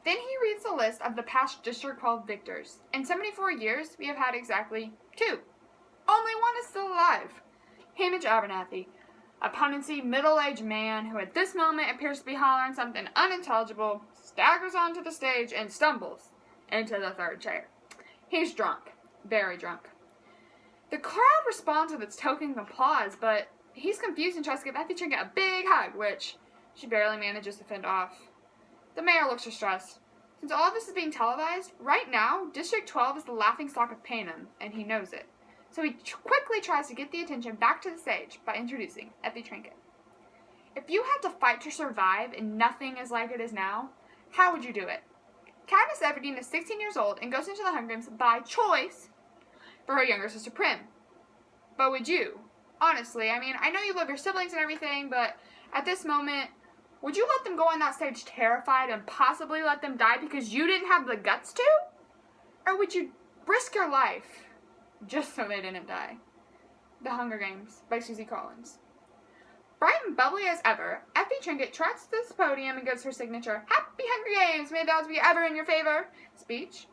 Then he reads the list of the past district 12 victors. In 74 years, we have had exactly 2. Only one is still alive. Hamish Abernathy, a punancy, middle-aged man who at this moment appears to be hollering something unintelligible, staggers onto the stage and stumbles into the 3rd chair. He's drunk. Very drunk. The crowd responds with its token applause, but he's confused and tries to give Effie Trinket a big hug, which she barely manages to fend off. The mayor looks distressed. Since all of this is being televised, right now, District 12 is the laughingstock of Panem, and he knows it. So he quickly tries to get the attention back to the stage by introducing Effie Trinket. If you had to fight to survive and nothing is like it is now, how would you do it? Katniss Everdeen is 16 years old and goes into the Hunger Games by choice for her younger sister Prim. But would you? Honestly, I mean, I know you love your siblings and everything, but at this moment, would you let them go on that stage terrified and possibly let them die because you didn't have the guts to? Or would you risk your life just so they didn't die? The Hunger Games by Susie Collins. Bright and bubbly as ever, Effie Trinket trots to this podium and gives her signature, "Happy Hunger Games! May the odds be ever in your favor!" speech.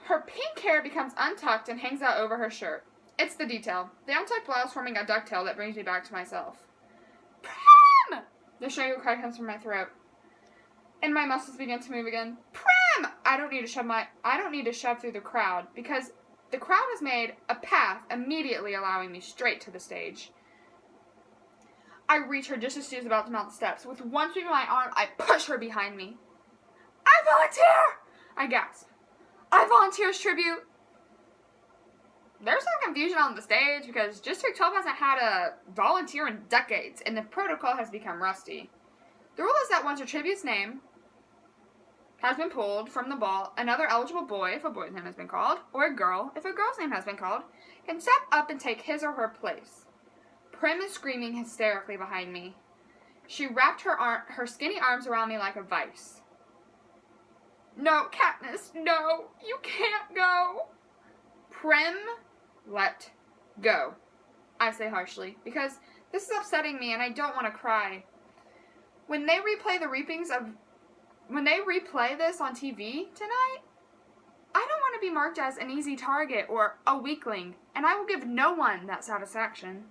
Her pink hair becomes untucked and hangs out over her shirt. It's the detail. The untucked blouse forming a ducktail that brings me back to myself. Prim! The strangled cry comes from my throat, and my muscles begin to move again. Prim! I don't need to shove through the crowd, because the crowd has made a path immediately allowing me straight to the stage. I reach her just as she is about to mount the steps. With one sweep of my arm, I push her behind me. I volunteer! I gasp. I volunteer as tribute. There's some confusion on the stage because District 12 hasn't had a volunteer in decades, and the protocol has become rusty. The rule is that once a tribute's name has been pulled from the ball, another eligible boy, if a boy's name has been called, or a girl, if a girl's name has been called, can step up and take his or her place. Prim is screaming hysterically behind me. She wrapped her skinny arms around me like a vice. No, Katniss, no, you can't go. Prim, let go, I say harshly, because this is upsetting me and I don't want to cry. When they replay this on TV tonight, I don't want to be marked as an easy target or a weakling, and I will give no one that satisfaction.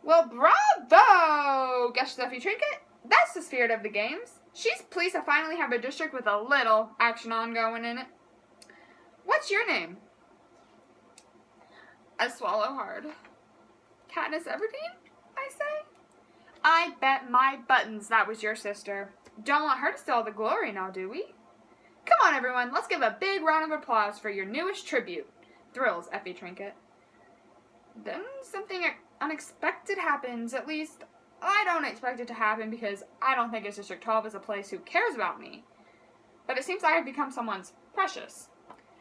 Well, bravo, gushes Effie Trinket. That's the spirit of the games. She's pleased to finally have a district with a little action ongoing in it. What's your name? I swallow hard. Katniss Everdeen, I say. I bet my buttons that was your sister. Don't want her to steal the glory now, do we? Come on, everyone, let's give a big round of applause for your newest tribute, thrills Effie Trinket. Then something unexpected happens. At least, I don't expect it to happen because I don't think District 12 is a place who cares about me. But it seems I have become someone's precious.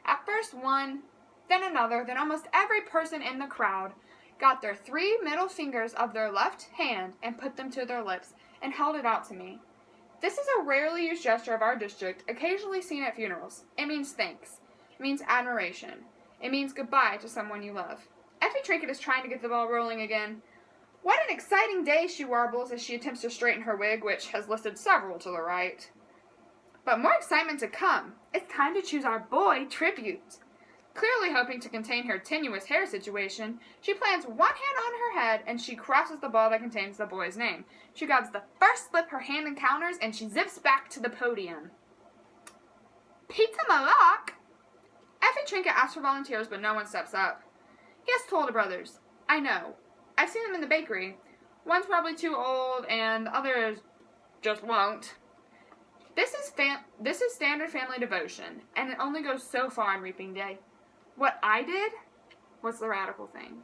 At first one, then another, then almost every person in the crowd got their 3 middle fingers of their left hand and put them to their lips and held it out to me. This is a rarely used gesture of our district, occasionally seen at funerals. It means thanks. It means admiration. It means goodbye to someone you love. Effie Trinket is trying to get the ball rolling again. What an exciting day, she warbles as she attempts to straighten her wig, which has listed several to the right. But more excitement to come. It's time to choose our boy tribute. Clearly hoping to contain her tenuous hair situation, she plants one hand on her head and she crosses the ball that contains the boy's name. She grabs the first slip her hand encounters and she zips back to the podium. Pizza Malak? Effie Trinket asks for volunteers, but no one steps up. He has told the brothers. I know. I've seen them in the bakery. One's probably too old and the others just won't. This is standard family devotion, and it only goes so far on Reaping Day. What I did was the radical thing.